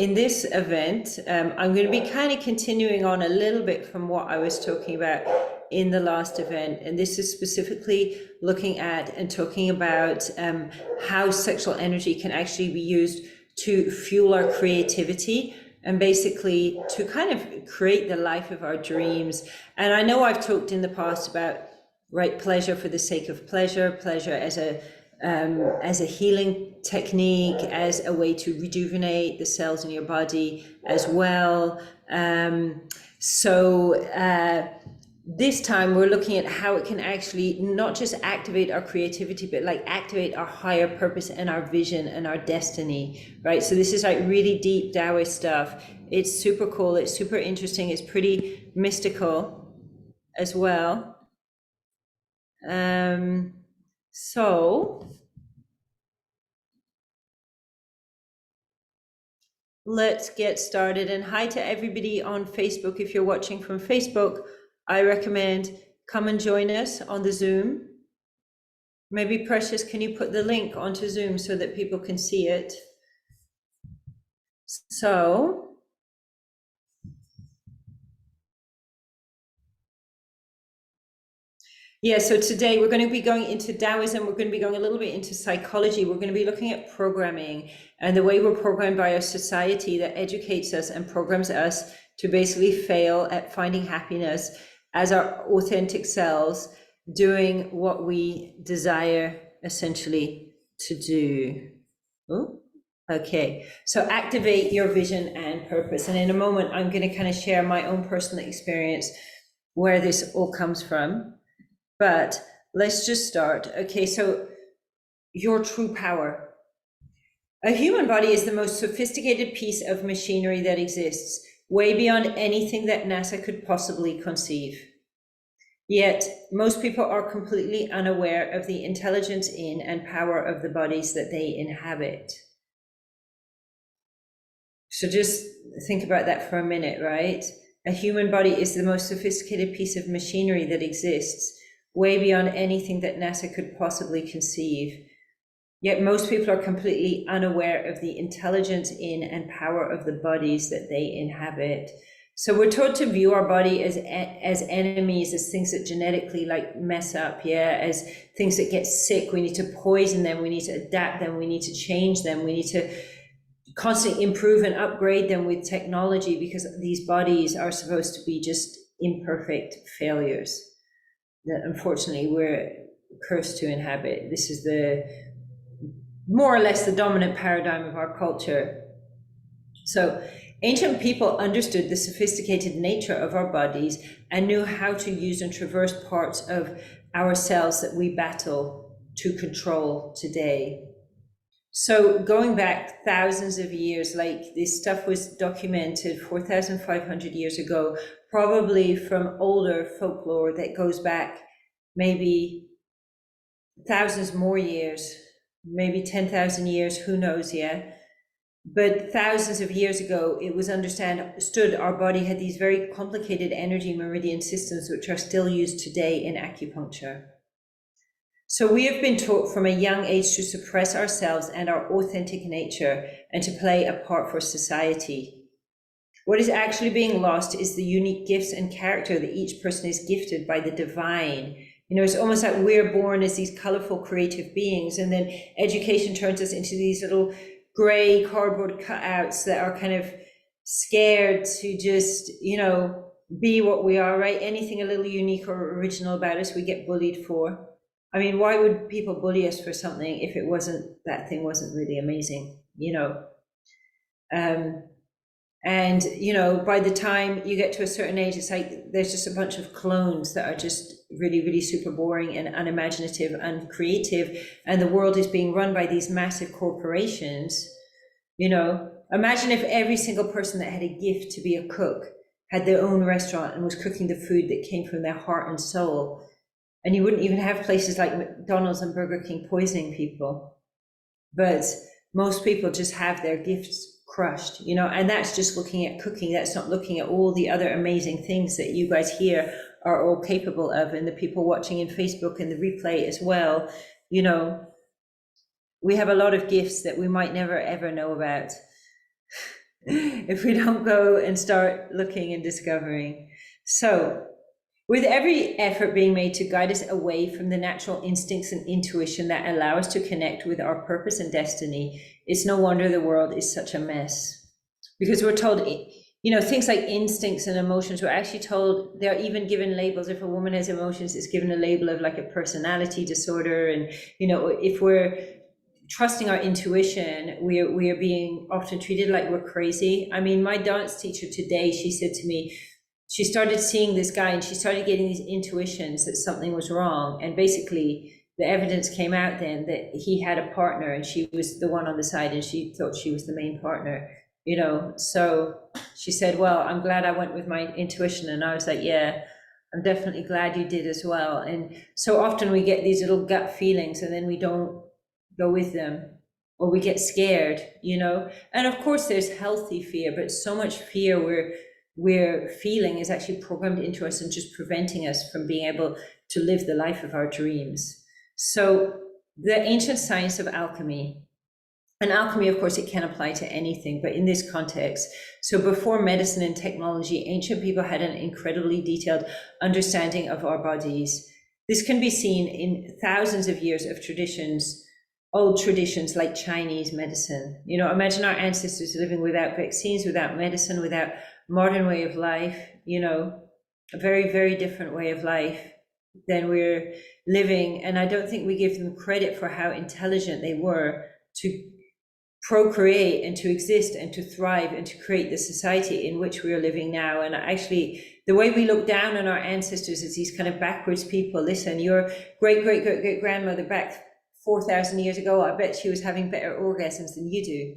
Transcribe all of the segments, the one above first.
in this event, I'm going to be kind of continuing on a little bit from what I was talking about in the last event. And this is specifically looking at and talking about how sexual energy can actually be used to fuel our creativity and basically to kind of create the life of our dreams. And I know I've talked in the past about, right, pleasure for the sake of pleasure, pleasure as a healing technique, as a way to rejuvenate the cells in your body as well. This time we're looking at how it can actually not just activate our creativity, but like activate our higher purpose and our vision and our destiny, right? So this is like really deep Taoist stuff. It's super cool. It's super interesting. It's pretty mystical as well. So let's get started. And hi to everybody on Facebook. If you're watching from Facebook, I recommend come and join us on the Zoom. Maybe Precious, can you put the link onto Zoom so that people can see it? So yeah, so today we're going to be going into Taoism. We're going to be going a little bit into psychology. We're going to be looking at programming and the way we're programmed by our society that educates us and programs us to basically fail at finding happiness as our authentic selves, doing what we desire essentially to do. Ooh. Okay, so activate your vision and purpose. And in a moment, I'm going to kind of share my own personal experience where this all comes from. But let's just start. Okay, so your true power. A human body is the most sophisticated piece of machinery that exists, way beyond anything that NASA could possibly conceive. Yet, most people are completely unaware of the intelligence in and power of the bodies that they inhabit. So just think about that for a minute, right? A human body is the most sophisticated piece of machinery that exists, way beyond anything that NASA could possibly conceive. Yet most people are completely unaware of the intelligence in and power of the bodies that they inhabit. So we're taught to view our body as enemies, as things that genetically like mess up, as things that get sick. We need to poison them, we need to adapt them, we need to change them, we need to constantly improve and upgrade them with technology, because these bodies are supposed to be just imperfect failures that unfortunately we're cursed to inhabit. This is the more or less the dominant paradigm of our culture. So ancient people understood the sophisticated nature of our bodies and knew how to use and traverse parts of ourselves that we battle to control today. So going back thousands of years, like this stuff was documented 4,500 years ago, probably from older folklore that goes back maybe thousands more years, maybe 10,000 years, who knows, But thousands of years ago, it was understood our body had these very complicated energy meridian systems, which are still used today in acupuncture. So we have been taught from a young age to suppress ourselves and our authentic nature and to play a part for society. What is actually being lost is the unique gifts and character that each person is gifted by the divine. You know, it's almost like we're born as these colorful, creative beings, and then education turns us into these little gray cardboard cutouts that are kind of scared to just, be what we are, right? Anything a little unique or original about us, we get bullied for. I mean, why would people bully us for something if that thing wasn't really amazing, And, by the time you get to a certain age, it's like there's just a bunch of clones that are just really, really super boring and unimaginative and creative. And the world is being run by these massive corporations. Imagine if every single person that had a gift to be a cook had their own restaurant and was cooking the food that came from their heart and soul. And you wouldn't even have places like McDonald's and Burger King poisoning people. But most people just have their gifts crushed, and that's just looking at cooking. That's not looking at all the other amazing things that you guys here are all capable of, and the people watching in Facebook and the replay as well. We have a lot of gifts that we might never ever know about. if we don't go and start looking and discovering. So, with every effort being made to guide us away from the natural instincts and intuition that allow us to connect with our purpose and destiny, it's no wonder the world is such a mess. Because we're told, things like instincts and emotions, we're actually told, they're even given labels. If a woman has emotions, it's given a label of like a personality disorder. And, if we're trusting our intuition, we are being often treated like we're crazy. I mean, my dance teacher today, she said to me, she started seeing this guy and she started getting these intuitions that something was wrong. And basically the evidence came out then that he had a partner and she was the one on the side and she thought she was the main partner, So she said, well, I'm glad I went with my intuition. And I was like, yeah, I'm definitely glad you did as well. And so often we get these little gut feelings and then we don't go with them, or we get scared, And of course there's healthy fear, but so much fear we're feeling is actually programmed into us and just preventing us from being able to live the life of our dreams. So the ancient science of alchemy, and alchemy, of course, it can apply to anything, but in this context, so before medicine and technology, ancient people had an incredibly detailed understanding of our bodies. This can be seen in thousands of years of traditions, old traditions like Chinese medicine. Imagine our ancestors living without vaccines, without medicine, without modern way of life, a very, very different way of life than we're living. And I don't think we give them credit for how intelligent they were to procreate and to exist and to thrive and to create the society in which we are living now. And actually, the way we look down on our ancestors as these kind of backwards people. Listen, your great grandmother back 4,000 years ago, I bet she was having better orgasms than you do,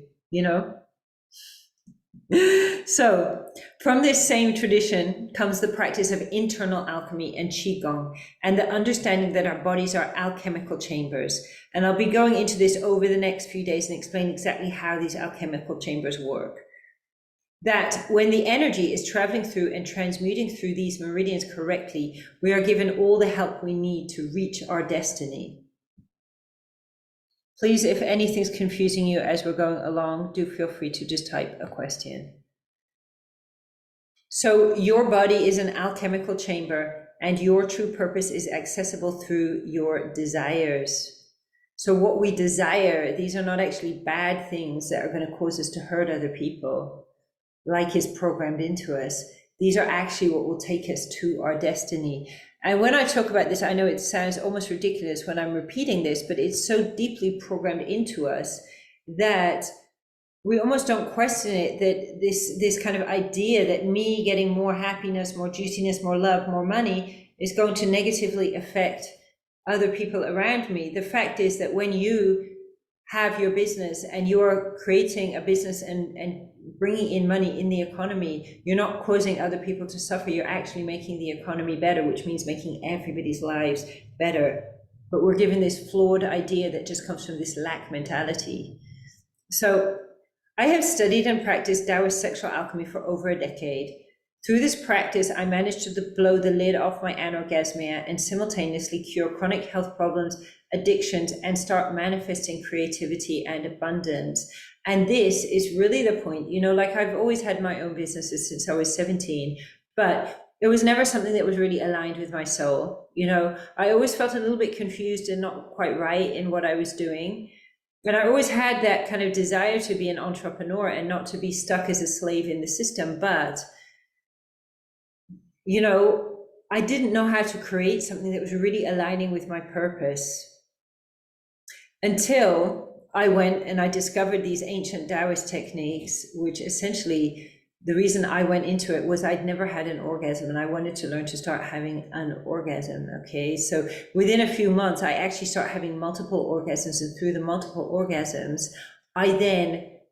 So, from this same tradition comes the practice of internal alchemy and qigong, and the understanding that our bodies are alchemical chambers. And I'll be going into this over the next few days and explain exactly how these alchemical chambers work. That when the energy is traveling through and transmuting through these meridians correctly, we are given all the help we need to reach our destiny. Please, if anything's confusing you as we're going along, do feel free to just type a question. So your body is an alchemical chamber, and your true purpose is accessible through your desires. So what we desire, these are not actually bad things that are going to cause us to hurt other people, like is programmed into us. These are actually what will take us to our destiny. And when I talk about this, I know it sounds almost ridiculous when I'm repeating this, but it's so deeply programmed into us that we almost don't question it, that this kind of idea that me getting more happiness, more juiciness, more love, more money is going to negatively affect other people around me. The fact is that when you have your business and you're creating a business and bringing in money in the economy, you're not causing other people to suffer. You're actually making the economy better, which means making everybody's lives better. But we're given this flawed idea that just comes from this lack mentality. So I have studied and practiced Taoist sexual alchemy for over a decade. Through this practice, I managed to blow the lid off my anorgasmia and simultaneously cure chronic health problems, addictions, and start manifesting creativity and abundance. And this is really the point. Like I've always had my own businesses since I was 17, but it was never something that was really aligned with my soul. I always felt a little bit confused and not quite right in what I was doing. And I always had that kind of desire to be an entrepreneur and not to be stuck as a slave in the system. But I didn't know how to create something that was really aligning with my purpose until I went and I discovered these ancient Taoist techniques, which essentially the reason I went into it was I'd never had an orgasm and I wanted to learn to start having an orgasm. Okay, so within a few months, I actually start having multiple orgasms, and through the multiple orgasms,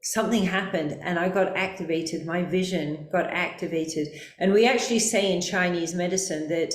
something happened and I got activated, my vision got activated. And we actually say in Chinese medicine that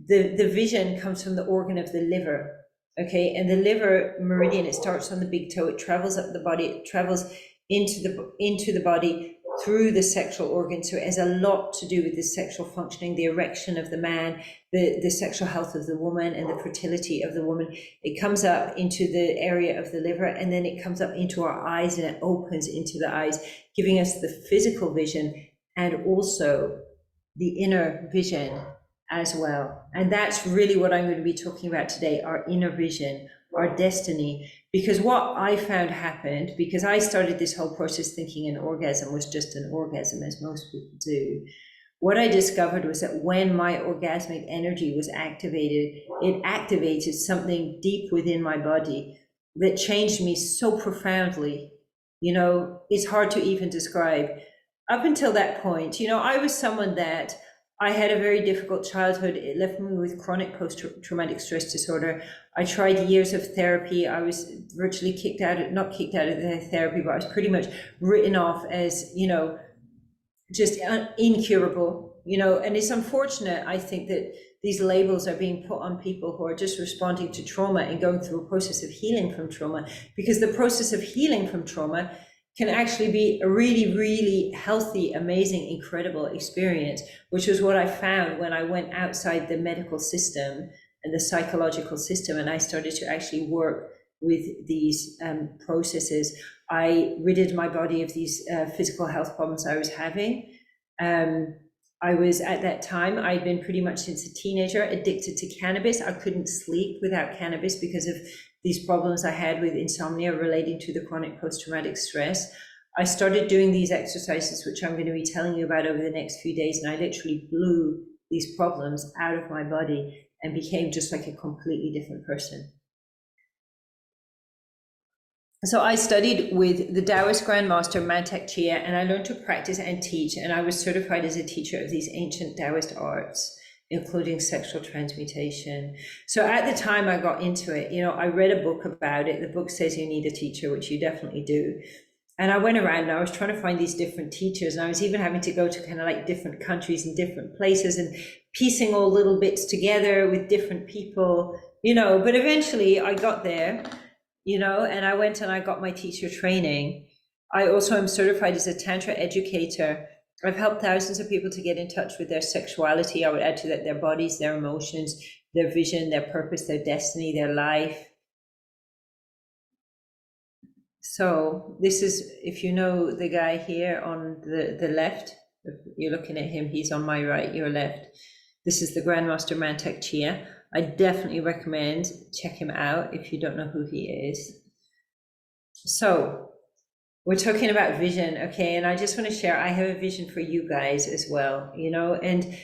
the vision comes from the organ of the liver, okay? And the liver meridian, it starts on the big toe, it travels up the body, it travels into the body, through the sexual organ. So it has a lot to do with the sexual functioning, the erection of the man, the sexual health of the woman, and the fertility of the woman. It comes up into the area of the liver, and then it comes up into our eyes, and it opens into the eyes, giving us the physical vision and also the inner vision as well. And that's really what I'm going to be talking about today, our inner vision, our destiny. Because what I found happened, because I started this whole process thinking an orgasm was just an orgasm, as most people do. What I discovered was that when my orgasmic energy was activated, it activated something deep within my body that changed me so profoundly. It's hard to even describe. Up until that point, I was someone that I had a very difficult childhood. It left me with chronic post-traumatic stress disorder. I tried years of therapy. I was virtually not kicked out of the therapy, but I was pretty much written off as, just incurable, and it's unfortunate, I think, that these labels are being put on people who are just responding to trauma and going through a process of healing from trauma, because the process of healing from trauma can actually be a really, really healthy, amazing, incredible experience, which was what I found when I went outside the medical system and the psychological system, and I started to actually work with these processes. I ridded my body of these physical health problems I was having. I was, at that time, I'd been pretty much since a teenager addicted to cannabis. I couldn't sleep without cannabis because of these problems I had with insomnia relating to the chronic post-traumatic stress. I started doing these exercises, which I'm going to be telling you about over the next few days, and I literally blew these problems out of my body and became just like a completely different person. So I studied with the Taoist Grandmaster Mantak Chia, and I learned to practice and teach, and I was certified as a teacher of these ancient Taoist arts, including sexual transmutation. So at the time I got into it, I read a book about it. The book says you need a teacher, which you definitely do. And I went around and I was trying to find these different teachers, and I was even having to go to kind of like different countries and different places and piecing all little bits together with different people, but eventually I got there. And I went and I got my teacher training. I also am certified as a Tantra educator. I've helped thousands of people to get in touch with their sexuality. I would add to that their bodies, their emotions, their vision, their purpose, their destiny, their life. So this is, if you know the guy here on the left, if you're looking at him, he's on my right, your left. This is the Grandmaster Mantak Chia. I definitely recommend check him out if you don't know who he is. So we're talking about vision, okay? And I just want to share, I have a vision for you guys as well, and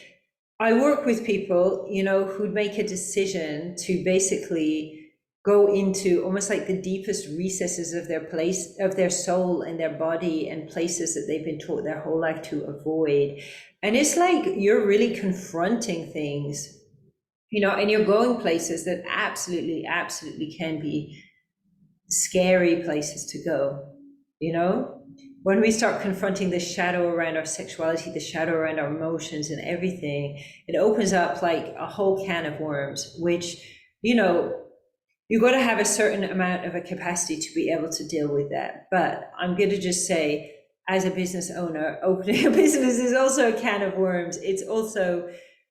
I work with people, who make a decision to basically go into almost like the deepest recesses of their soul and their body, and places that they've been taught their whole life to avoid. And it's like you're really confronting things, and you're going places that absolutely, absolutely can be scary places to go, When we start confronting the shadow around our sexuality, the shadow around our emotions and everything, it opens up like a whole can of worms, which, you've got to have a certain amount of a capacity to be able to deal with that. But I'm going to just say, as a business owner, opening a business is also a can of worms. It's also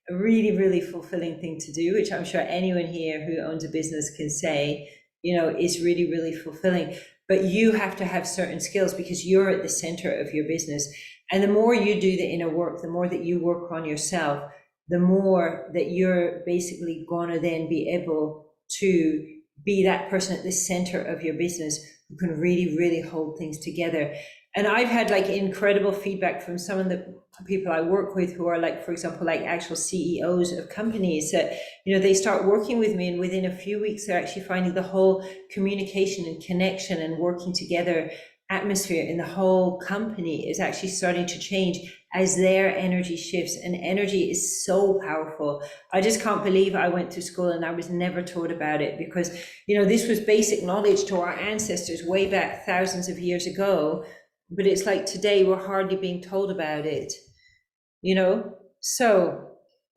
a really, really fulfilling thing to do, which I'm sure anyone here who owns a business can say, is really, really fulfilling. But you have to have certain skills because you're at the center of your business. And the more you do the inner work, the more that you work on yourself, the more that you're basically gonna then be able to be that person at the center of your business who can really, really hold things together. And I've had like incredible feedback from some of the people I work with who are like, for example, like actual CEOs of companies that, they start working with me, and within a few weeks, they're actually finding the whole communication and connection and working together atmosphere in the whole company is actually starting to change as their energy shifts. And energy is so powerful. I just can't believe I went to school and I was never taught about it, because, this was basic knowledge to our ancestors way back thousands of years ago. But it's like today we're hardly being told about it, So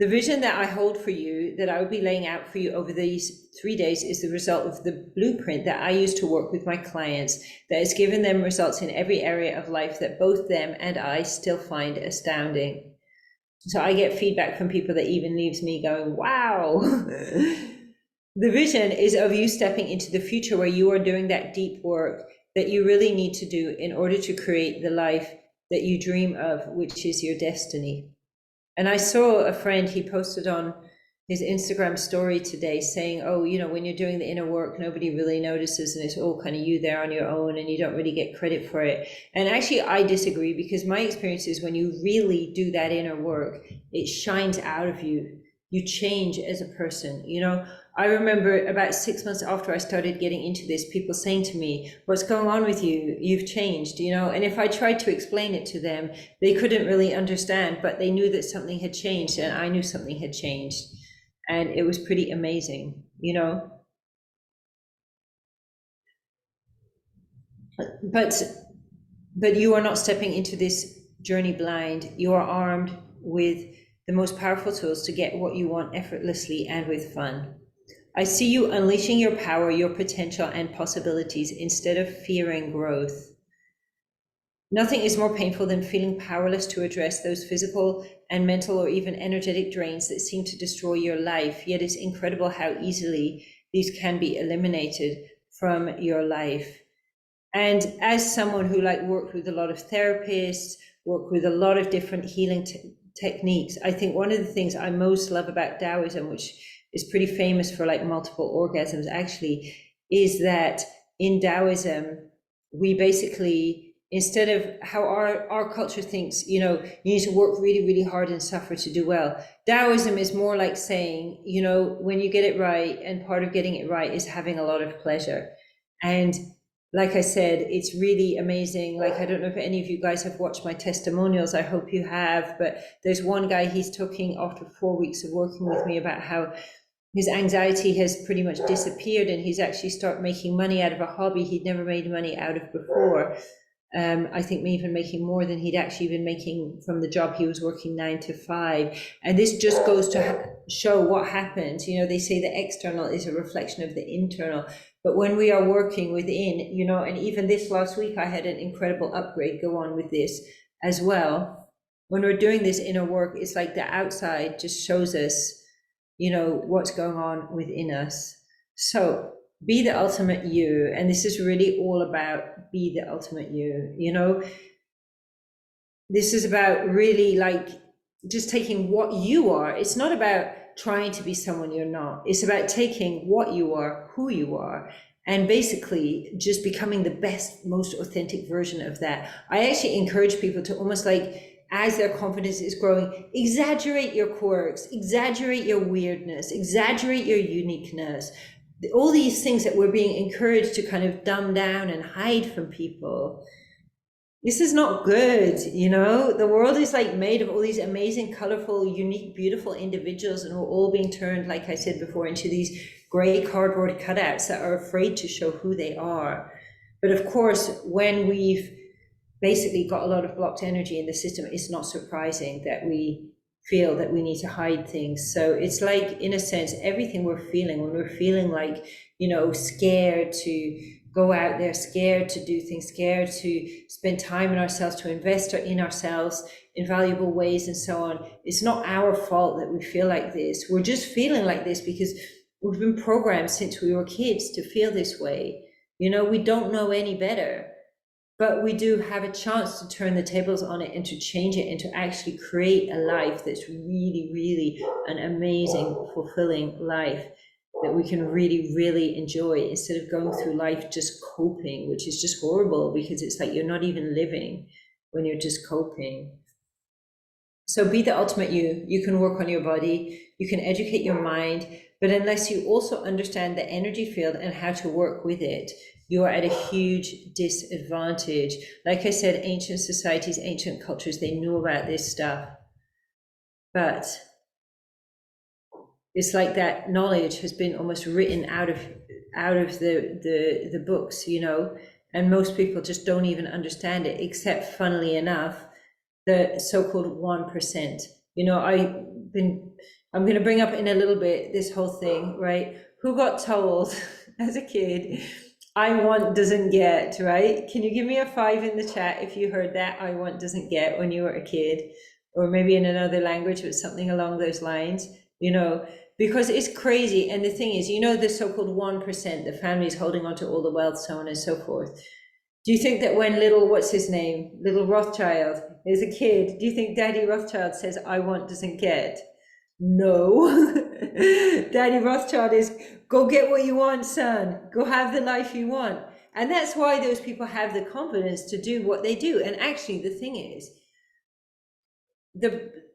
The vision that I hold for you, that I will be laying out for you over these 3 days, is the result of the blueprint that I use to work with my clients, that has given them results in every area of life that both them and I still find astounding. So I get feedback from people that even leaves me going, wow. The vision is of you stepping into the future where you are doing that deep work that you really need to do in order to create the life that you dream of, which is your destiny. And I saw a friend, he posted on his Instagram story today saying, oh, you know, when you're doing the inner work, nobody really notices and it's all kind of you there on your own and you don't really get credit for it. And actually, I disagree, because my experience is when you really do that inner work, it shines out of you. You change as a person. You know, I remember about 6 months after I started getting into this, people saying to me, what's going on with you? You've changed, you know? And if I tried to explain it to them, they couldn't really understand, but they knew that something had changed and I knew something had changed. And it was pretty amazing, you know? But you are not stepping into this journey blind. You are armed with the most powerful tools to get what you want effortlessly and with fun. I see you unleashing your power, your potential, and possibilities instead of fearing growth. Nothing is more painful than feeling powerless to address those physical and mental or even energetic drains that seem to destroy your life. Yet it's incredible how easily these can be eliminated from your life. And as someone who worked with a lot of therapists, worked with a lot of different healing techniques, I think one of the things I most love about Taoism, which is pretty famous for multiple orgasms actually, is that in Taoism, we basically, instead of how our culture thinks, you know, you need to work really, really hard and suffer to do well. Taoism is more like saying, you know, when you get it right, and part of getting it right is having a lot of pleasure. And like I said, it's really amazing. I don't know if any of you guys have watched my testimonials. I hope you have, but there's one guy, he's talking after 4 weeks of working with me about how his anxiety has pretty much disappeared and he's actually started making money out of a hobby he'd never made money out of before. I think even making more than he'd actually been making from the job he was working 9 to 5. And this just goes to show what happens. You know, they say the external is a reflection of the internal. But when we are working within, you know, and even this last week, I had an incredible upgrade go on with this as well. When we're doing this inner work, it's like the outside just shows us, you know, what's going on within us. So be the ultimate you. And this is really all about be the ultimate you, you know. This is about really just taking what you are. It's not about trying to be someone you're not. It's about taking what you are, who you are, and basically just becoming the best, most authentic version of that. I actually encourage people to almost as their confidence is growing, exaggerate your quirks, exaggerate your weirdness, exaggerate your uniqueness. All these things that we're being encouraged to kind of dumb down and hide from people. This is not good, you know? The world is made of all these amazing, colorful, unique, beautiful individuals, and we're all being turned, like I said before, into these gray cardboard cutouts that are afraid to show who they are. But of course, when we've basically got a lot of blocked energy in the system, it's not surprising that we feel that we need to hide things. So it's in a sense, everything we're feeling, when we're feeling you know, scared to go out there, scared to do things, scared to spend time in ourselves, to invest in ourselves in valuable ways and so on, it's not our fault that we feel like this. We're just feeling like this because we've been programmed since we were kids to feel this way. You know, we don't know any better. But we do have a chance to turn the tables on it and to change it and to actually create a life that's really, really an amazing, fulfilling life that we can really, really enjoy, instead of going through life just coping, which is just horrible, because it's you're not even living when you're just coping. So be the ultimate you. You can work on your body, you can educate your mind, but unless you also understand the energy field and how to work with it, you are at a huge disadvantage. Like I said, ancient societies, ancient cultures, they knew about this stuff. But it's that knowledge has been almost written out of the books, you know, and most people just don't even understand it, except, funnily enough, the so-called 1%. You know, I'm going to bring up in a little bit this whole thing, right? Who got told as a kid, I want doesn't get, right? Can you give me a 5 in the chat if you heard that I want doesn't get when you were a kid? Or maybe in another language, but something along those lines, you know, because it's crazy. And the thing is, you know, the so-called 1%, the families holding on to all the wealth, so on and so forth. Do you think that when little, what's his name, little Rothschild is a kid, do you think Daddy Rothschild says, I want doesn't get? No. Daddy Rothschild is, go get what you want, son. Go have the life you want. And that's why those people have the confidence to do what they do. And actually, the thing is,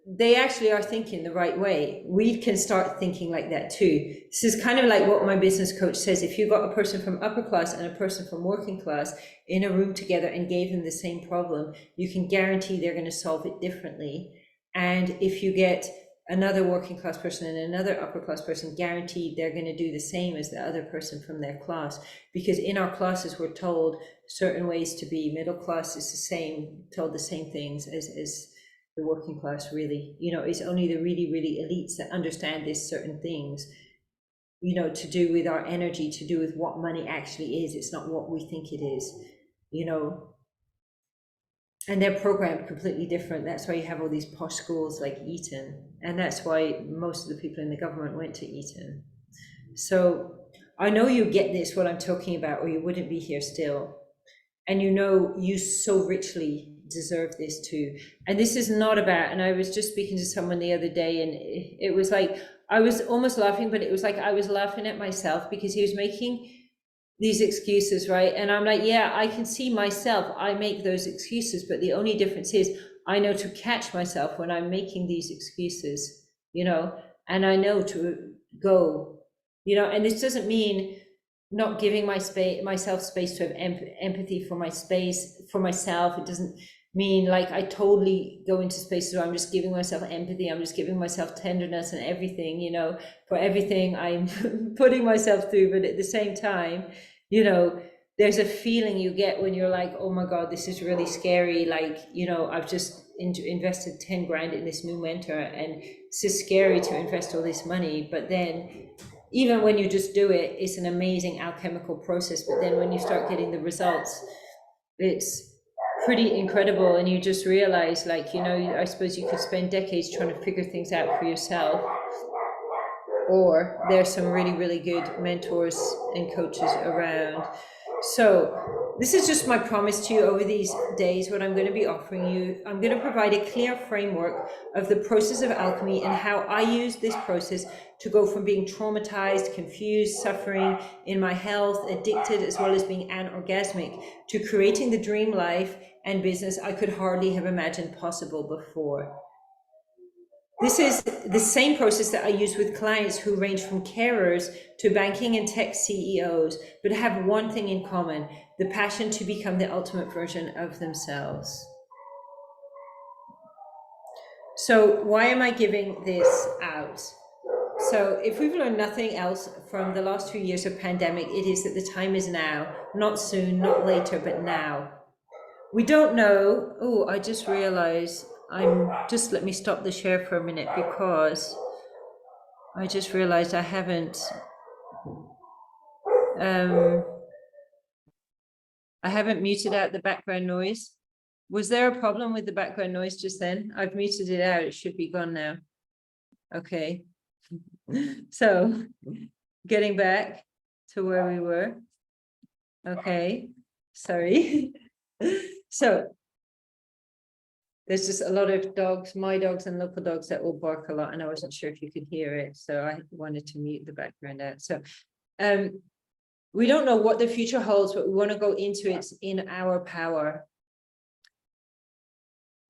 they actually are thinking the right way. We can start thinking like that too. This is kind of like what my business coach says. If you got a person from upper class and a person from working class in a room together and gave them the same problem, you can guarantee they're going to solve it differently. And if you get another working class person and another upper class person, guaranteed they're going to do the same as the other person from their class. Because in our classes, we're told certain ways to be. Middle class is the same, told the same things as the working class, really. You know, it's only the really, really elites that understand these certain things, you know, to do with our energy, to do with what money actually is. It's not what we think it is, you know. And they're programmed completely different. That's why you have all these posh schools like Eton. And that's why most of the people in the government went to Eton. So I know you get this, what I'm talking about, or you wouldn't be here still. And you know, you so richly deserve this too. And this is not about, and I was just speaking to someone the other day, and it was like, I was almost laughing, but it was like I was laughing at myself because he was making these excuses, right? And I'm like, yeah, I can see myself, I make those excuses, but the only difference is I know to catch myself when I'm making these excuses, you know, and I know to go, you know. And this doesn't mean not giving myself space to have empathy for my space, for myself. It doesn't mean like I totally go into spaces where I'm just giving myself empathy, I'm just giving myself tenderness and everything, you know, for everything I'm putting myself through. But at the same time, you know, there's a feeling you get when you're like, oh my God, this is really scary. Like, you know, I've just invested 10 grand in this new mentor, and it's just scary to invest all this money. But then even when you just do it, it's an amazing alchemical process. But then when you start getting the results, it's pretty incredible. And you just realize, like, you know, I suppose you could spend decades trying to figure things out for yourself, or there's some really, really good mentors and coaches around. So this is just my promise to you over these days, what I'm going to be offering you. I'm going to provide a clear framework of the process of alchemy and how I use this process to go from being traumatized, confused, suffering in my health, addicted, as well as being anorgasmic, to creating the dream life and business I could hardly have imagined possible before. This is the same process that I use with clients who range from carers to banking and tech CEOs, but have one thing in common: the passion to become the ultimate version of themselves. So why am I giving this out? So if we've learned nothing else from the last 2 years of pandemic, it is that the time is now, not soon, not later, but now. We don't know. Oh, I just realized let me stop the share for a minute, because I just realized I haven't muted out the background noise. Was there a problem with the background noise just then? I've muted it out. It should be gone now. Okay. So getting back to where we were. Okay. Sorry. So there's just a lot of dogs, my dogs and local dogs, that will bark a lot, and I wasn't sure if you could hear it, so I wanted to mute the background out. So we don't know what the future holds, but we want to go into it in our power.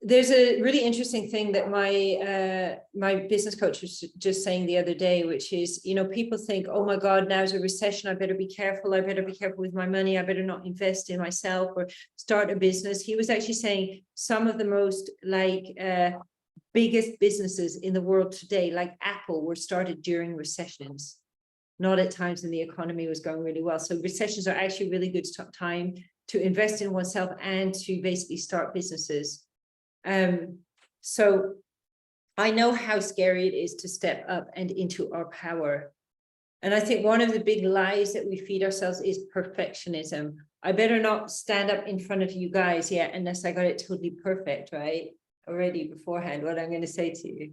There's a really interesting thing that my business coach was just saying the other day, which is, you know, people think, oh my God, now's a recession, I better be careful, I better be careful with my money, I better not invest in myself or start a business. He was actually saying some of the most biggest businesses in the world today, like Apple, were started during recessions, not at times when the economy was going really well. So recessions are actually really good time to invest in oneself and to basically start businesses. So I know how scary it is to step up and into our power. And I think one of the big lies that we feed ourselves is perfectionism. I better not stand up in front of you guys yet unless I got it totally perfect, right? Already beforehand, what I'm going to say to you.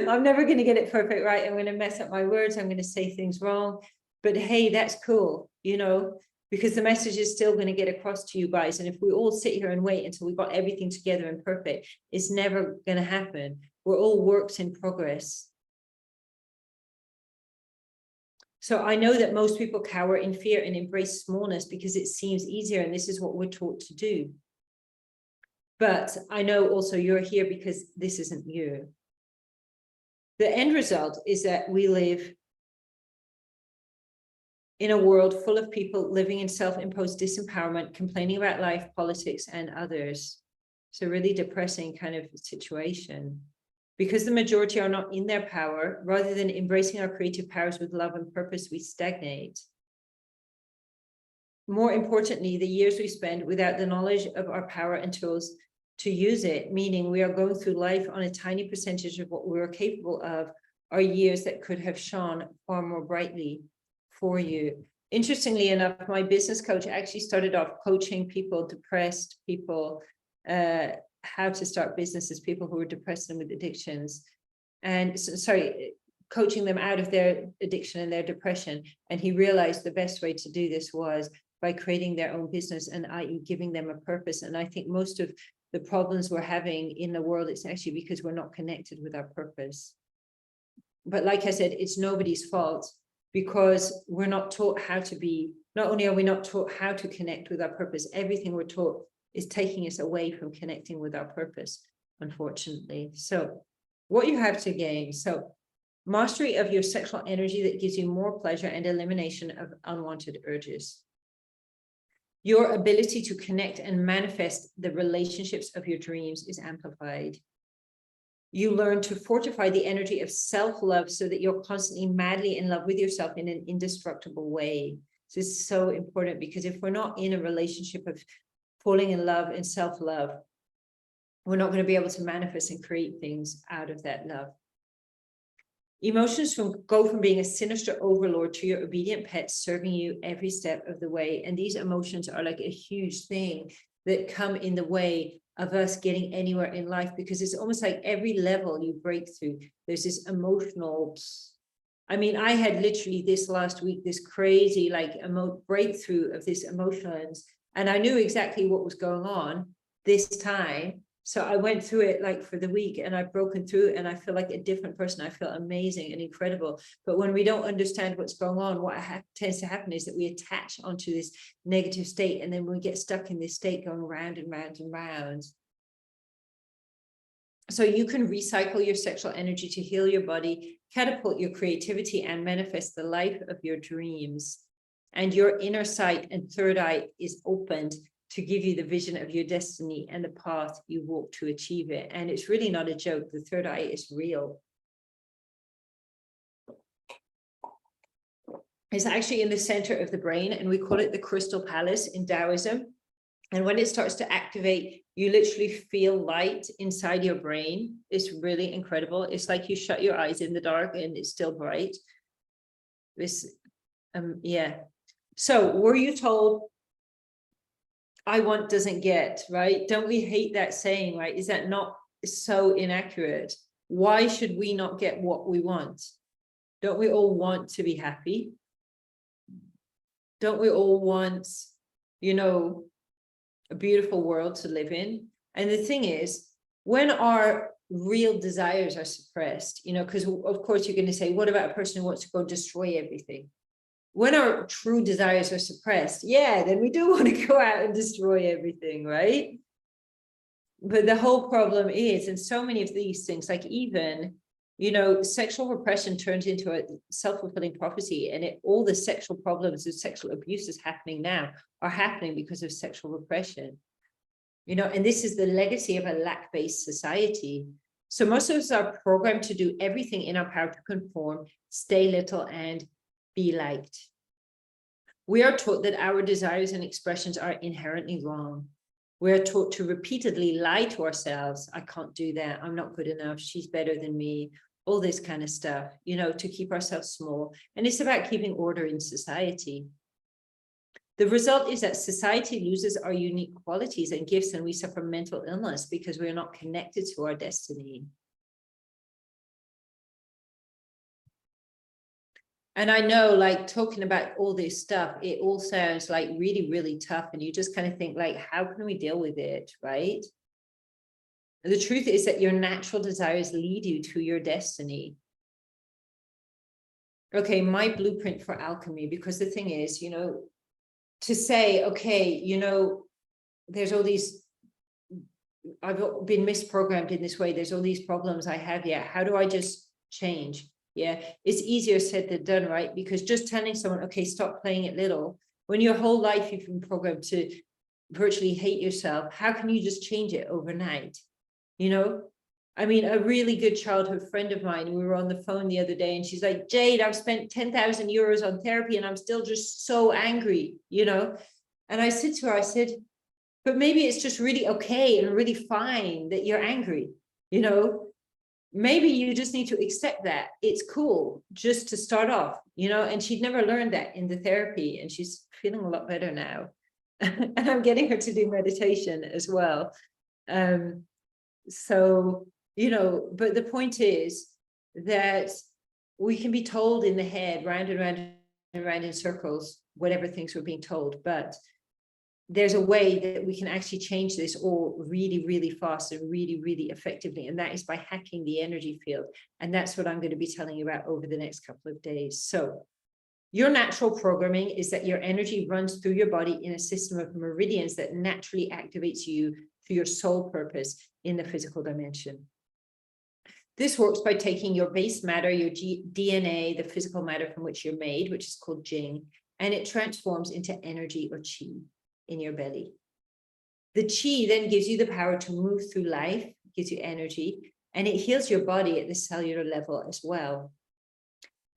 I'm never going to get it perfect, right? I'm going to mess up my words. I'm going to say things wrong. But hey, that's cool, you know, because the message is still going to get across to you guys. And if we all sit here and wait until we've got everything together and perfect, it's never going to happen. We're all works in progress. So I know that most people cower in fear and embrace smallness because it seems easier, and this is what we're taught to do. But I know also you're here because this isn't you. The end result is that we live in a world full of people living in self-imposed disempowerment, complaining about life, politics, and others. It's a really depressing kind of situation. Because the majority are not in their power, rather than embracing our creative powers with love and purpose, we stagnate. More importantly, the years we spend without the knowledge of our power and tools to use it, meaning we are going through life on a tiny percentage of what we are capable of, are years that could have shone far more brightly for you. Interestingly enough, my business coach actually started off coaching people, depressed people, how to start businesses, people who are depressed and with addictions, and coaching them out of their addiction and their depression. And he realized the best way to do this was by creating their own business, and i.e. giving them a purpose. And I think most of the problems we're having in the world, it's actually because we're not connected with our purpose. But like I said, it's nobody's fault, because we're not taught how to be, not only are we not taught how to connect with our purpose, everything we're taught is taking us away from connecting with our purpose, unfortunately. So what you have to gain, so mastery of your sexual energy that gives you more pleasure and elimination of unwanted urges. Your ability to connect and manifest the relationships of your dreams is amplified. You learn to fortify the energy of self-love so that you're constantly madly in love with yourself in an indestructible way. This is so important, because if we're not in a relationship of falling in love and self-love, we're not going to be able to manifest and create things out of that love. Emotions go from being a sinister overlord to your obedient pet serving you every step of the way. And these emotions are like a huge thing that come in the way of us getting anywhere in life, because it's almost like every level you break through, there's this emotional, I mean, I had literally this last week, this crazy like breakthrough of this emotions, and I knew exactly what was going on this time. So I went through it like for the week, and I've broken through, and I feel like a different person. I feel amazing and incredible. But when we don't understand what's going on, what tends to happen is that we attach onto this negative state, and then we get stuck in this state going round and round and round. So you can recycle your sexual energy to heal your body, catapult your creativity, and manifest the life of your dreams. And your inner sight and third eye is opened to give you the vision of your destiny and the path you walk to achieve it. And it's really not a joke. The third eye is real. It's actually in the center of the brain, and we call it the crystal palace in Taoism. And when it starts to activate, you literally feel light inside your brain. It's really incredible. It's like you shut your eyes in the dark and it's still bright. This, yeah. So were you told, I want doesn't get, right? Don't we hate that saying, right? Is that not so inaccurate? Why should we not get what we want? Don't we all want to be happy? Don't we all want, you know, a beautiful world to live in? And the thing is, when our real desires are suppressed, you know, because of course you're going to say, what about a person who wants to go destroy everything? When our true desires are suppressed, yeah, then we do want to go out and destroy everything, right? But the whole problem is, and so many of these things, like even, you know, sexual repression turns into a self-fulfilling prophecy, and all the sexual problems of sexual abuse is happening now are happening because of sexual repression. You know, and this is the legacy of a lack-based society. So most of us are programmed to do everything in our power to conform, stay little, and be liked. We are taught that our desires and expressions are inherently wrong. We're taught to repeatedly lie to ourselves. I can't do that. I'm not good enough. She's better than me. All this kind of stuff, you know, to keep ourselves small. And it's about keeping order in society. The result is that society loses our unique qualities and gifts, and we suffer mental illness because we're not connected to our destiny. And I know, like, talking about all this stuff, it all sounds like really, really tough. And you just kind of think, like, how can we deal with it, right? The truth is that your natural desires lead you to your destiny. Okay, my blueprint for alchemy, because the thing is, you know, to say, okay, you know, there's all these, I've been misprogrammed in this way. There's all these problems I have. Yeah. How do I just change? Yeah. It's easier said than done, right? Because just telling someone, okay, stop playing it little, when your whole life you've been programmed to virtually hate yourself, how can you just change it overnight? You know, I mean, a really good childhood friend of mine, we were on the phone the other day and she's like, Jade, I've spent 10,000 euros on therapy and I'm still just so angry, you know? And I said to her, I said, but maybe it's just really okay and really fine that you're angry, you know? Maybe you just need to accept that it's cool just to start off, you know? And she'd never learned that in the therapy and she's feeling a lot better now. And I'm getting her to do meditation as well. So, you know, but the point is that we can be told in the head, round and round and round in circles, whatever things we're being told, but there's a way that we can actually change this all really, really fast and really, really effectively. And that is by hacking the energy field. And that's what I'm going to be telling you about over the next couple of days. So your natural programming is that your energy runs through your body in a system of meridians that naturally activates you to your soul purpose in the physical dimension. This works by taking your base matter, your DNA, the physical matter from which you're made, which is called Jing, and it transforms into energy or qi in your belly. The qi then gives you the power to move through life, gives you energy, and it heals your body at the cellular level as well.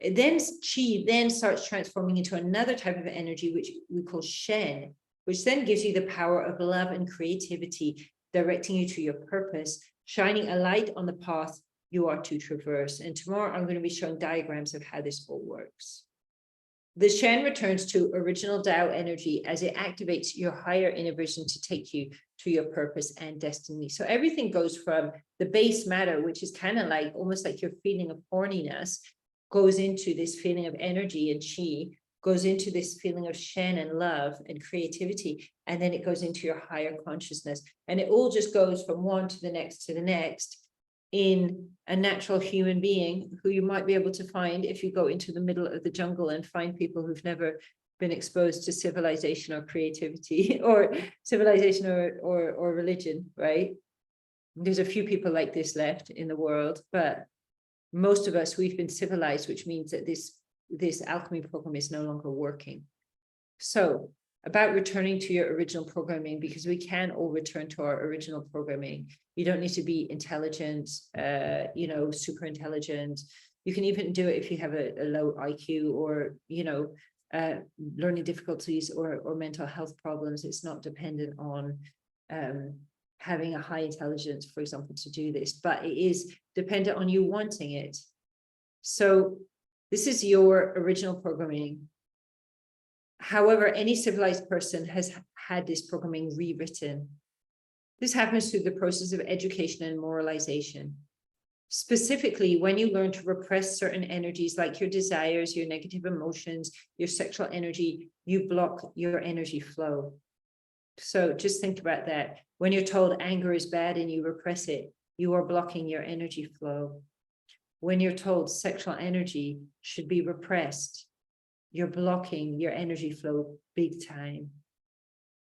Then qi then starts transforming into another type of energy, which we call shen, which then gives you the power of love and creativity, directing you to your purpose, shining a light on the path you are to traverse. And tomorrow I'm going to be showing diagrams of how this all works. The Shen returns to original Tao energy as it activates your higher inner vision to take you to your purpose and destiny. So everything goes from the base matter, which is kind of like almost like your feeling of horniness, goes into this feeling of energy and qi, goes into this feeling of Shen and love and creativity, and then it goes into your higher consciousness. And it all just goes from one to the next in a natural human being who you might be able to find if you go into the middle of the jungle and find people who've never been exposed to civilization or creativity or civilization or religion, right? There's a few people like this left in the world, but most of us, we've been civilized, which means that this alchemy program is no longer working. So about returning to your original programming, because we can all return to our original programming. You don't need to be intelligent, you know, super intelligent. You can even do it if you have a low IQ or, you know, learning difficulties or mental health problems. It's not dependent on having a high intelligence, for example, to do this, but it is dependent on you wanting it. So this is your original programming. However, any civilized person has had this programming rewritten. This happens through the process of education and moralization. Specifically, when you learn to repress certain energies like your desires, your negative emotions, your sexual energy, you block your energy flow. So just think about that. When you're told anger is bad and you repress it, you are blocking your energy flow. When you're told sexual energy should be repressed, you're blocking your energy flow big time.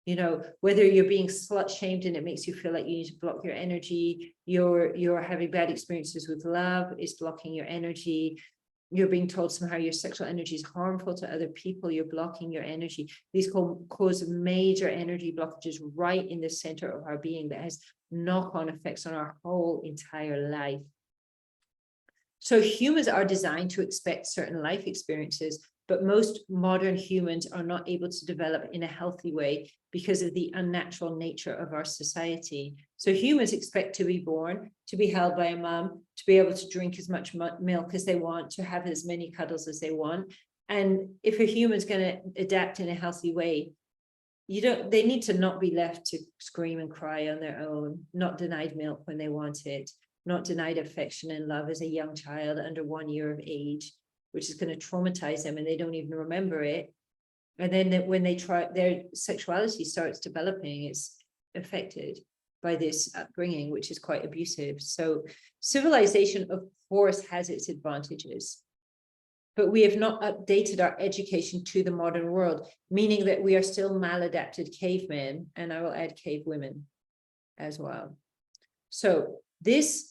You know, whether you're being slut shamed and it makes you feel like you need to block your energy, you're having bad experiences with love, is blocking your energy. You're being told somehow your sexual energy is harmful to other people, you're blocking your energy. These cause major energy blockages right in the center of our being that has knock-on effects on our whole entire life. So humans are designed to expect certain life experiences but most modern humans are not able to develop in a healthy way because of the unnatural nature of our society. So humans expect to be born, to be held by a mom, to be able to drink as much milk as they want, to have as many cuddles as they want. And if a human's going to adapt in a healthy way, they need to not be left to scream and cry on their own, not denied milk when they want it, not denied affection and love as a young child under 1 year of age, which is going to traumatize them and they don't even remember it. And then when they try, their sexuality starts developing, it's affected by this upbringing, which is quite abusive. So civilization, of course, has its advantages, but we have not updated our education to the modern world, meaning that we are still maladapted cavemen, and I will add cave women as well. So this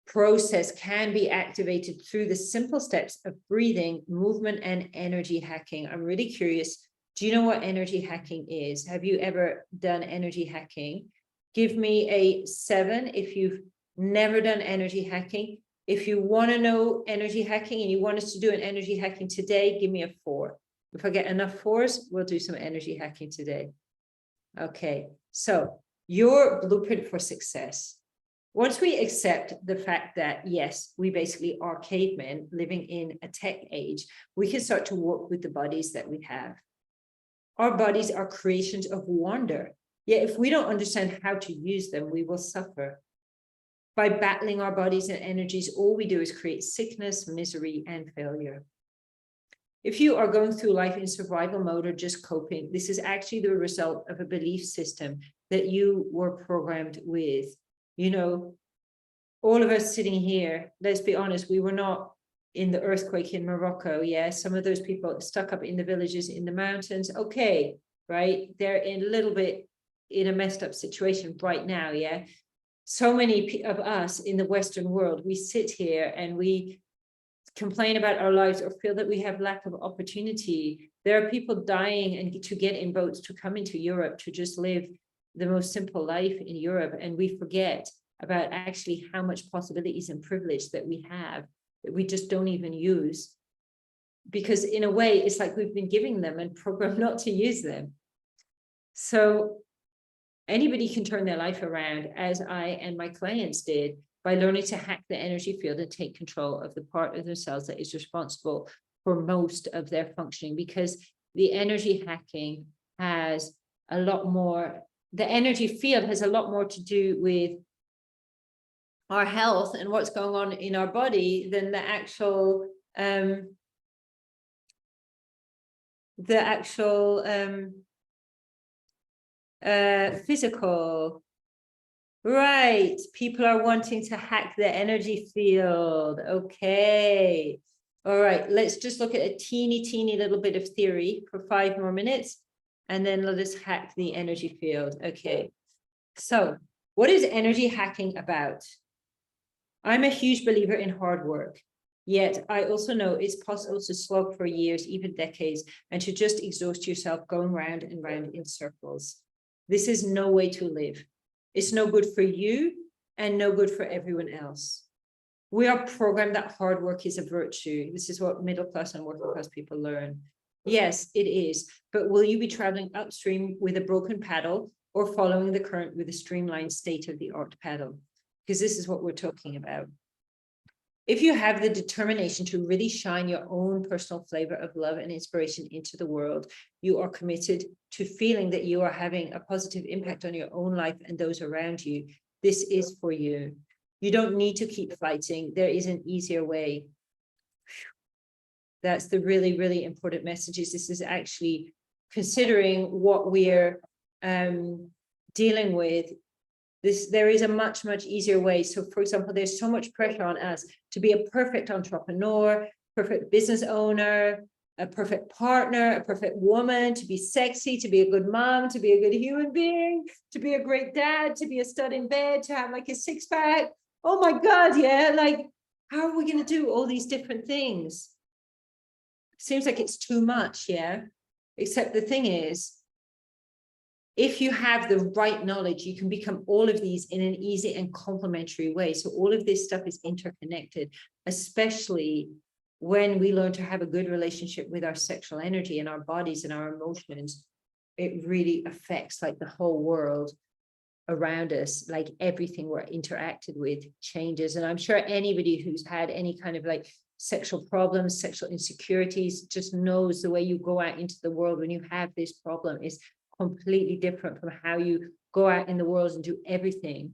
process can be activated through the simple steps of breathing, movement, and energy hacking. I'm really curious. Do you know what energy hacking is? Have you ever done energy hacking? Give me a 7 if you've never done energy hacking. If you want to know energy hacking and you want us to do an energy hacking today, give me a 4. If I get enough 4s, we'll do some energy hacking today. Okay, so your blueprint for success. Once we accept the fact that, yes, we basically are cavemen living in a tech age, we can start to work with the bodies that we have. Our bodies are creations of wonder. Yet if we don't understand how to use them, we will suffer. By battling our bodies and energies, all we do is create sickness, misery, and failure. If you are going through life in survival mode or just coping, this is actually the result of a belief system that you were programmed with. You know, all of us sitting here, let's be honest, we were not in the earthquake in Morocco. Yeah, some of those people stuck up in the villages in the mountains. Okay, right? They're in a little bit in a messed up situation right now. Yeah. So many of us in the Western world, we sit here and we complain about our lives or feel that we have lack of opportunity. There are people dying and to get in boats to come into Europe to just live the most simple life in Europe. And we forget about actually how much possibilities and privilege that we have that we just don't even use. Because in a way, it's like we've been giving them and programmed not to use them. So anybody can turn their life around, as I and my clients did, by learning to hack the energy field and take control of the part of themselves that is responsible for most of their functioning. Because the energy hacking has a lot more, the energy field has a lot more to do with our health and what's going on in our body than the actual physical. Right, people are wanting to hack the energy field. Okay, all right, let's just look at a teeny little bit of theory for 5 more minutes, and then let us hack the energy field. Okay, so what is energy hacking about? I'm a huge believer in hard work, yet I also know it's possible to slog for years, even decades, and to just exhaust yourself going round and round in circles. This is no way to live. It's no good for you and no good for everyone else. We are programmed that hard work is a virtue. This is what middle class and working class people learn. Yes, it is. But will you be traveling upstream with a broken paddle or following the current with a streamlined state-of-the-art paddle? Because this is what we're talking about. If you have the determination to really shine your own personal flavor of love and inspiration into the world, you are committed to feeling that you are having a positive impact on your own life and those around you. This is for you. You don't need to keep fighting. There is an easier way. That's the really important message. This is actually considering what we're dealing with. There is a much easier way. So for example, there's so much pressure on us to be a perfect entrepreneur, perfect business owner, a perfect partner, a perfect woman, to be sexy, to be a good mom, to be a good human being, to be a great dad, to be a stud in bed, to have like a 6-pack. Oh my God, yeah, like how are we going to do all these different things? Seems like it's too much, yeah? Except the thing is, if you have the right knowledge, you can become all of these in an easy and complementary way. So all of this stuff is interconnected, especially when we learn to have a good relationship with our sexual energy and our bodies and our emotions, it really affects like the whole world around us. Like everything we're interacted with changes. And I'm sure anybody who's had any kind of like sexual problems, sexual insecurities, just knows the way you go out into the world when you have this problem is completely different from how you go out in the world and do everything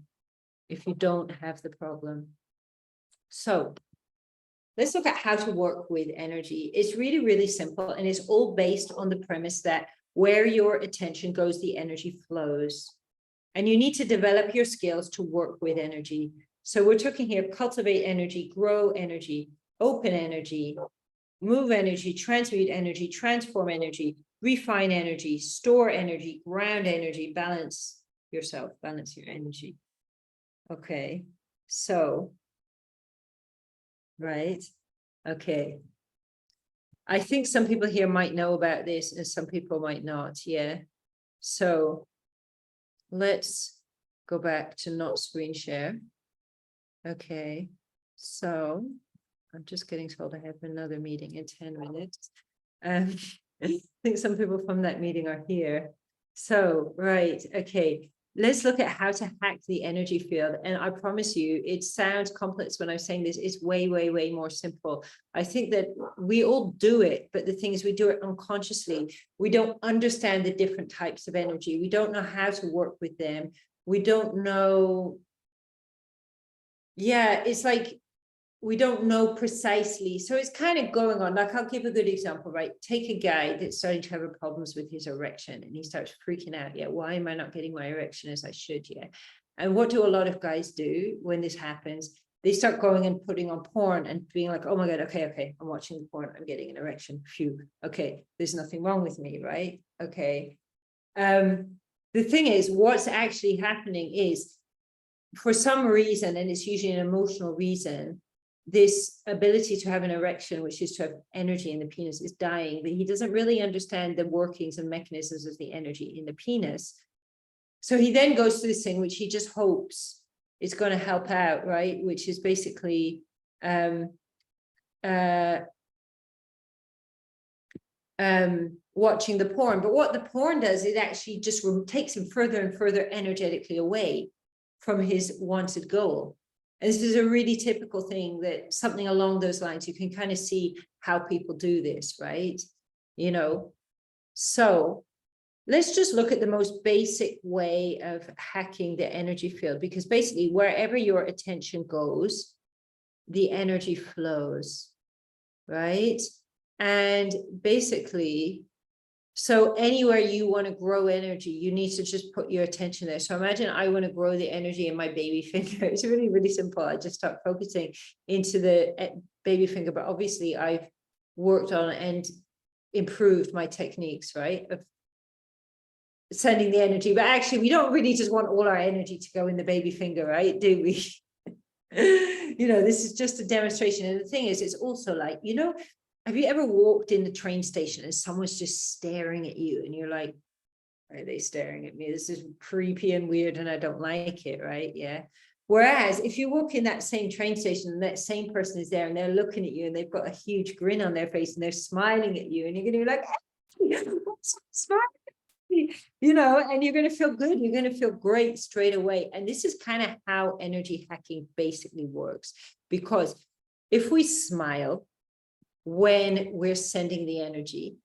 if you don't have the problem. So let's look at how to work with energy. It's really, really simple, and it's all based on the premise that where your attention goes, the energy flows. And you need to develop your skills to work with energy. So we're talking here, cultivate energy, grow energy, open energy, move energy, transmute energy, transform energy, refine energy, store energy, ground energy, balance yourself, balance your energy. Okay, so, right, okay. I think some people here might know about this and some people might not, yeah. So let's go back to not screen share. Okay, so I'm just getting told I have another meeting in 10 minutes. I think some people from that meeting are here. So, right, okay. Let's look at how to hack the energy field. And I promise you, it sounds complex when I'm saying this. It's way, way, way more simple. I think that we all do it, but the thing is we do it unconsciously. We don't understand the different types of energy. We don't know how to work with them. We don't know. Yeah, it's like we don't know precisely. So it's kind of going on. Like, I'll give a good example, right? Take a guy that's starting to have problems with his erection and he starts freaking out. Yeah, why am I not getting my erection as I should? Yeah. And what do a lot of guys do when this happens? They start going and putting on porn and being like, oh my God, okay, I'm watching the porn, I'm getting an erection. Phew. Okay, there's nothing wrong with me, right? Okay. The thing is, what's actually happening is, for some reason, and it's usually an emotional reason, this ability to have an erection, which is to have energy in the penis, is dying, but he doesn't really understand the workings and mechanisms of the energy in the penis. So he then goes through this thing, which he just hopes is going to help out, right? Which is basically watching the porn. But what the porn does, it actually just takes him further and further energetically away from his wanted goal. And this is a really typical thing, that something along those lines, you can kind of see how people do this, right? You know, so let's just look at the most basic way of hacking the energy field, because basically wherever your attention goes, the energy flows, right? And basically, so anywhere you want to grow energy, you need to just put your attention there. So imagine I want to grow the energy in my baby finger. It's really, really simple. I just start focusing into the baby finger, but obviously I've worked on and improved my techniques, right, of sending the energy. But actually, we don't really just want all our energy to go in the baby finger, right? Do we? You know, this is just a demonstration. And the thing is, it's also like, you know, have you ever walked in the train station and someone's just staring at you and you're like, why are they staring at me? This is creepy and weird and I don't like it, right? Yeah. Whereas if you walk in that same train station and that same person is there and they're looking at you and they've got a huge grin on their face and they're smiling at you and you're going to be like, hey, smiling, you know, and you're going to feel good. You're going to feel great straight away. And this is kind of how energy hacking basically works, because if we smile when we're sending the energy,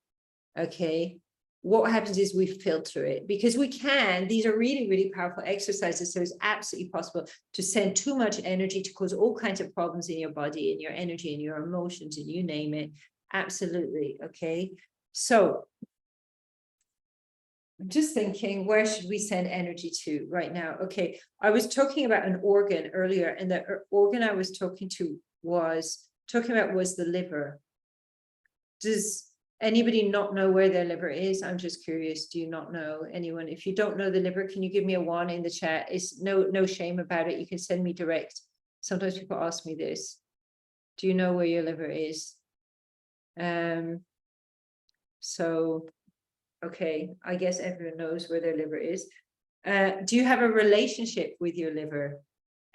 okay, what happens is we filter it, because we can. These are really, really powerful exercises. So it's absolutely possible to send too much energy to cause all kinds of problems in your body and your energy and your emotions and you name it. Absolutely. Okay. So I'm just thinking, where should we send energy to right now? Okay. I was talking about an organ earlier, and the organ I was talking about was the liver. Does anybody not know where their liver is? I'm just curious. Do you not know anyone? If you don't know the liver, can you give me a 1 in the chat? It's no shame about it. You can send me direct. Sometimes people ask me this. Do you know where your liver is? So, okay, I guess everyone knows where their liver is. Do you have a relationship with your liver?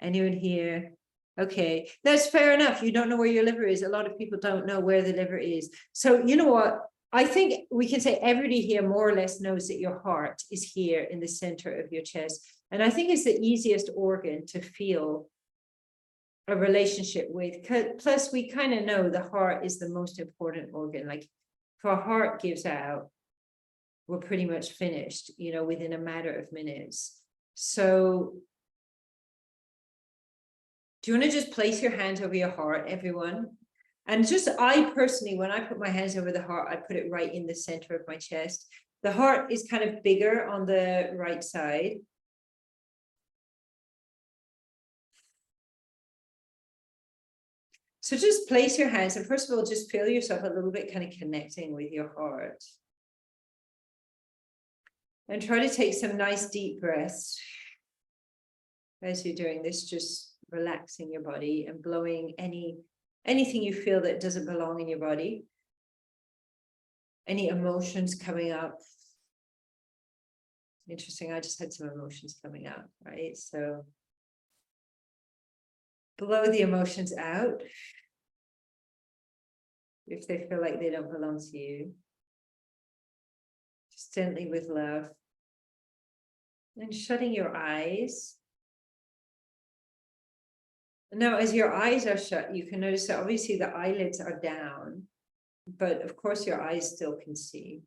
Anyone here? Okay, that's fair enough. You don't know where your liver is. A lot of people don't know where the liver is. So you know what? I think we can say everybody here more or less knows that your heart is here in the center of your chest. And I think it's the easiest organ to feel a relationship with. Plus, we kind of know the heart is the most important organ. Like if our heart gives out, we're pretty much finished, you know, within a matter of minutes. So do you want to just place your hands over your heart, everyone? And just I personally, when I put my hands over the heart, I put it right in the center of my chest. The heart is kind of bigger on the right side. So just place your hands, and first of all, just feel yourself a little bit kind of connecting with your heart. And try to take some nice deep breaths as you're doing this, just relaxing your body and blowing anything you feel that doesn't belong in your body. Any emotions coming up. Interesting, I just had some emotions coming up, right? So blow the emotions out if they feel like they don't belong to you. Just gently with love. And shutting your eyes. Now, as your eyes are shut, you can notice that obviously the eyelids are down, but of course your eyes still can see.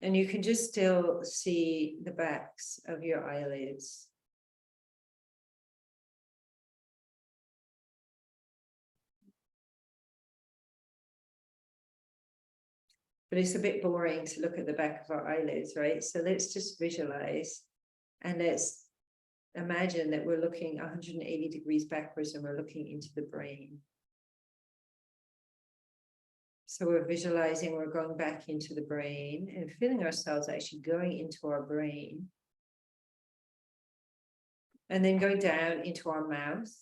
And you can just still see the backs of your eyelids. But it's a bit boring to look at the back of our eyelids, right? So let's just visualize and let's imagine that we're looking 180 degrees backwards and we're looking into the brain. So we're visualizing we're going back into the brain and feeling ourselves actually going into our brain. And then going down into our mouth,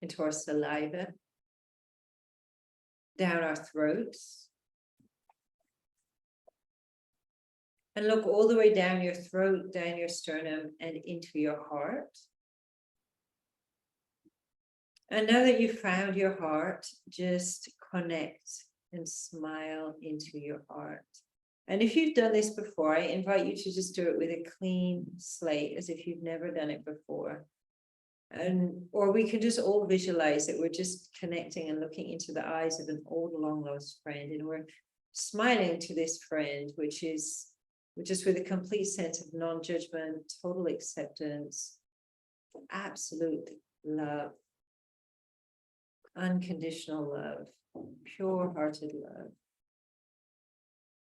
into our saliva, down our throats. And look all the way down your throat, down your sternum, and into your heart. And now that you've found your heart, just connect and smile into your heart. And if you've done this before, I invite you to just do it with a clean slate, as if you've never done it before. Or we can just all visualize that we're just connecting and looking into the eyes of an old long lost friend, and we're smiling to this friend, which is just with a complete sense of non-judgment, total acceptance, absolute love, unconditional love, pure-hearted love.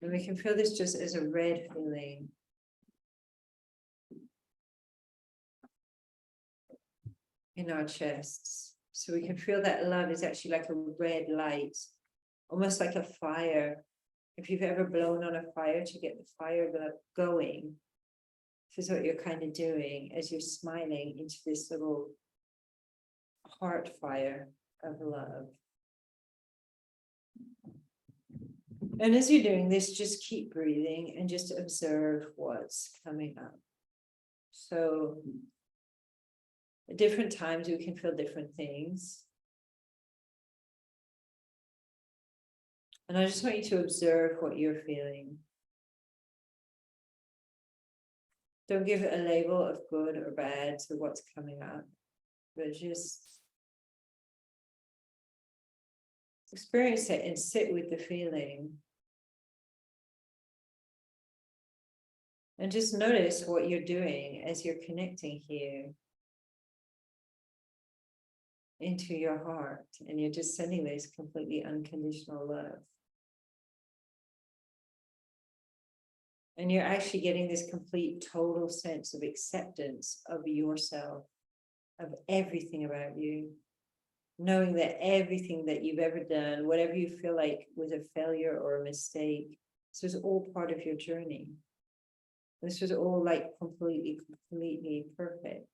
And we can feel this just as a red feeling. In our chests. So we can feel that love is actually like a red light, almost like a fire. If you've ever blown on a fire to get the fire going, this is what you're kind of doing as you're smiling into this little heart fire of love. And as you're doing this, just keep breathing and just observe what's coming up. So at different times, we can feel different things. And I just want you to observe what you're feeling. Don't give it a label of good or bad to what's coming up, but just experience it and sit with the feeling. And just notice what you're doing as you're connecting here into your heart, and you're just sending this completely unconditional love. And you're actually getting this complete total sense of acceptance of yourself, of everything about you, knowing that everything that you've ever done, whatever you feel like was a failure or a mistake, this was all part of your journey. This was all like completely perfect.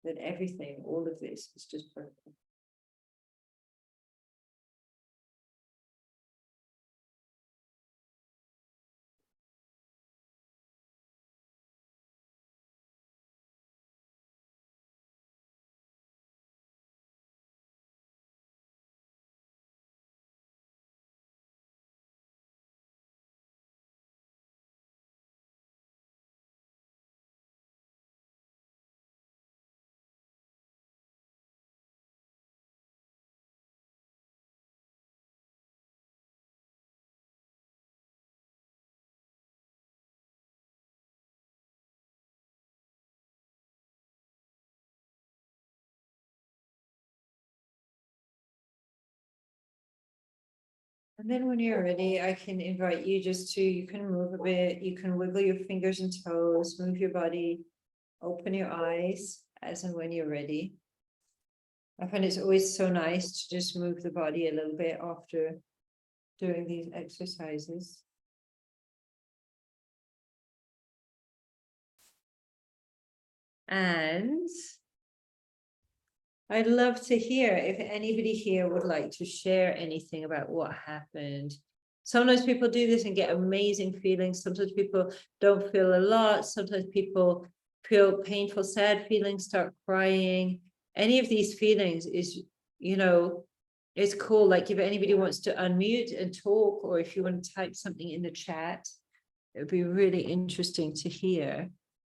That everything, all of this was just perfect. And then when you're ready, I can invite you just to, you can move a bit, you can wiggle your fingers and toes, move your body, open your eyes as and when you're ready. I find it's always so nice to just move the body a little bit after doing these exercises. And I'd love to hear if anybody here would like to share anything about what happened. Sometimes people do this and get amazing feelings. Sometimes people don't feel a lot. Sometimes people feel painful, sad feelings, start crying. Any of these feelings is, you know, it's cool. Like if anybody wants to unmute and talk, or if you want to type something in the chat, it would be really interesting to hear.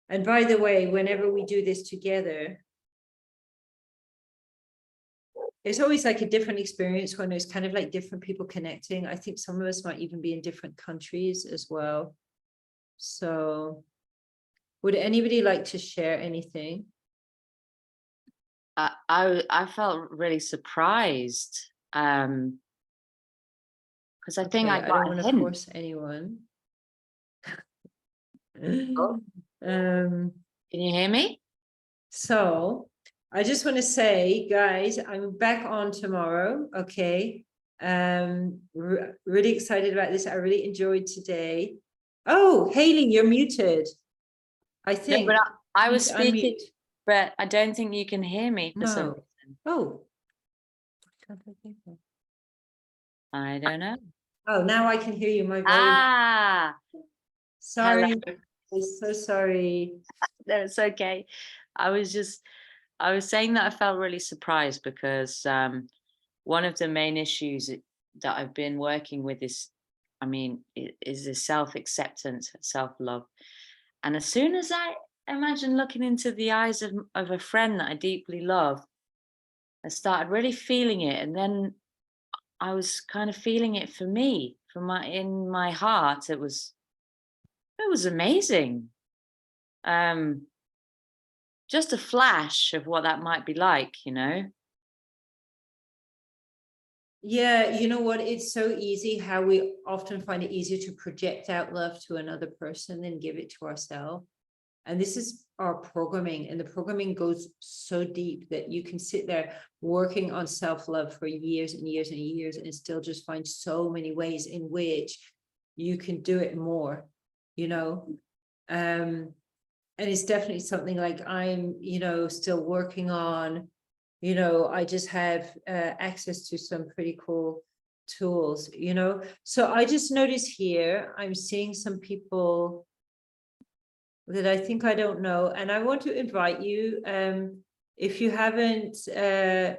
And by the way, whenever we do this together, it's always like a different experience when there's kind of like different people connecting. I think some of us might even be in different countries as well. So would anybody like to share anything? I felt really surprised because I think I don't want to hint. force anyone. Oh, can you hear me? So I just want to say, guys, I'm back on tomorrow. Okay. Really excited about this. I really enjoyed today. Oh, Haley, you're muted. I think. No, but I was speaking, unmute. but I don't think you can hear me for some reason. Oh. I don't know. Oh, now I can hear you. My volume. Ah, Sorry. hello. I'm so sorry. No, it's okay. I was saying that I felt really surprised because one of the main issues that I've been working with is the self-acceptance, self-love. And as soon as I imagine looking into the eyes of a friend that I deeply love, I started really feeling it. And then I was kind of feeling it for me, in my heart. It was amazing. Just a flash of what that might be like, you know? Yeah, you know what? It's so easy how we often find it easier to project out love to another person than give it to ourselves. And this is our programming, and the programming goes so deep that you can sit there working on self-love for years and years and years and still just find so many ways in which you can do it more, you know? And it's definitely something like I'm, still working on. I just have access to some pretty cool tools, So I just noticed here, I'm seeing some people that I think I don't know. And I want to invite you, if you haven't, in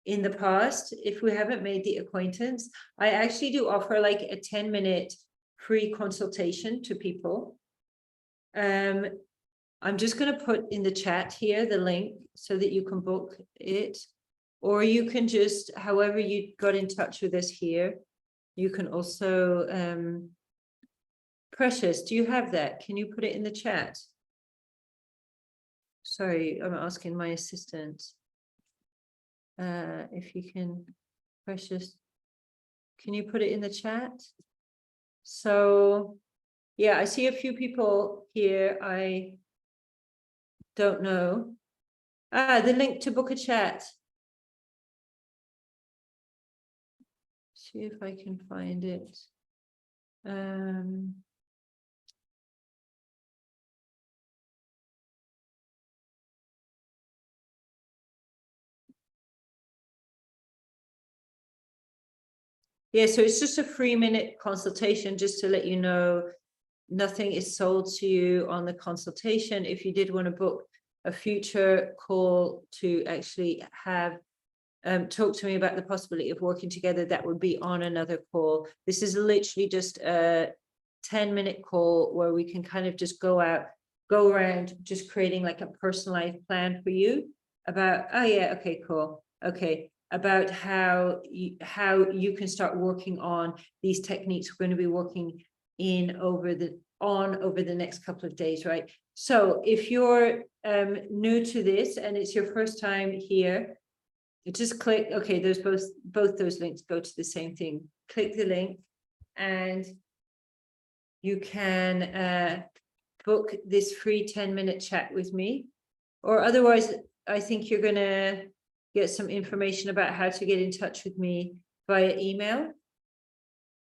the past, if we haven't made the acquaintance, I actually do offer like a 10-minute free consultation to people. I'm just going to put in the chat here the link so that you can book it, or you can just, however you got in touch with us here, you can also, Precious, do you have that? Can you put it in the chat? Sorry, I'm asking my assistant. If you can, Precious, can you put it in the chat? So, yeah, I see a few people here. I don't know. The link to book a chat. See if I can find it. Yeah, so it's just a 3-minute consultation, just to let you know, nothing is sold to you on the consultation. If you did want to book a future call to actually have talk to me about the possibility of working together, that would be on another call. This is literally just a 10-minute call where we can kind of just go around, just creating like a personalized plan for you about, oh yeah, okay, cool. Okay, about how you can start working on these techniques we're going to be working over the next couple of days, right? So if you're new to this and it's your first time here, just click, okay, there's both those links go to the same thing. Click the link and you can book this free 10-minute chat with me, or otherwise I think you're gonna get some information about how to get in touch with me via email.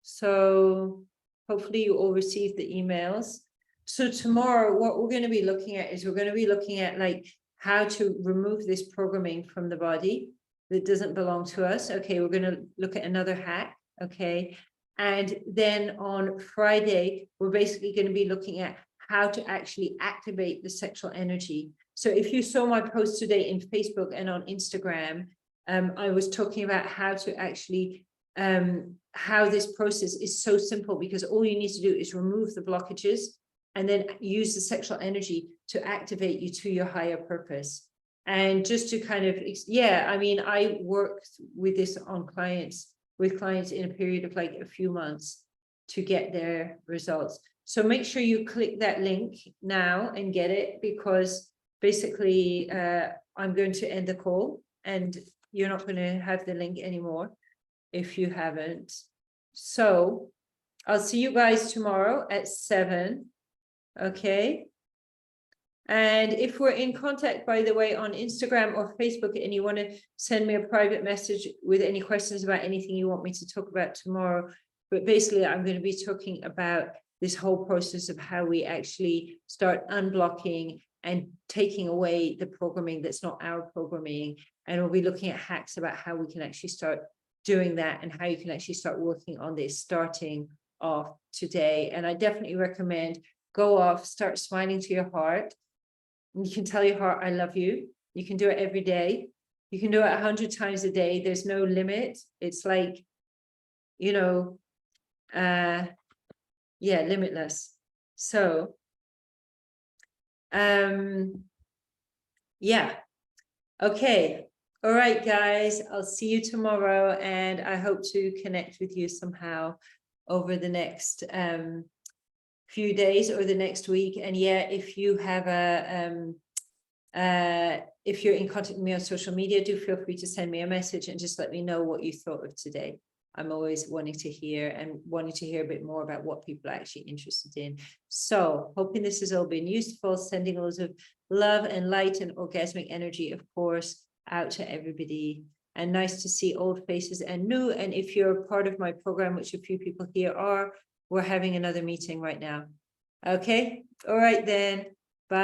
So hopefully you all received the emails. So tomorrow, what we're going to be looking at is we're going to be looking at like how to remove this programming from the body that doesn't belong to us. Okay, we're going to look at another hack. Okay. And then on Friday, we're basically going to be looking at how to actually activate the sexual energy. So if you saw my post today in Facebook and on Instagram, I was talking about how to actually how this process is so simple, because all you need to do is remove the blockages and then use the sexual energy to activate you to your higher purpose. And just to kind of, yeah, I mean, I worked with this on clients, with clients in a period of like a few months to get their results. So make sure you click that link now and get it, because basically I'm going to end the call and you're not going to have the link anymore if you haven't. So I'll see you guys tomorrow at 7. Okay. And if we're in contact, by the way, on Instagram or Facebook, and you want to send me a private message with any questions about anything you want me to talk about tomorrow, but basically I'm going to be talking about this whole process of how we actually start unblocking and taking away the programming that's not our programming. And we'll be looking at hacks about how we can actually start doing that and how you can actually start working on this starting off today. And I definitely recommend go off, start smiling to your heart. You can tell your heart, I love you. You can do it every day. You can do it 100 times a day. There's no limit. It's like, you know, yeah, limitless. So, yeah. Okay. All right, guys, I'll see you tomorrow, and I hope to connect with you somehow over the next few days or the next week. And yeah, if you have if you're in contact with me on social media, do feel free to send me a message and just let me know what you thought of today. I'm always wanting to hear a bit more about what people are actually interested in. So hoping this has all been useful, sending loads of love and light and orgasmic energy, of course, out to everybody. And nice to see old faces and new. And if you're part of my program, which a few people here are, we're having another meeting right now. Okay. All right then.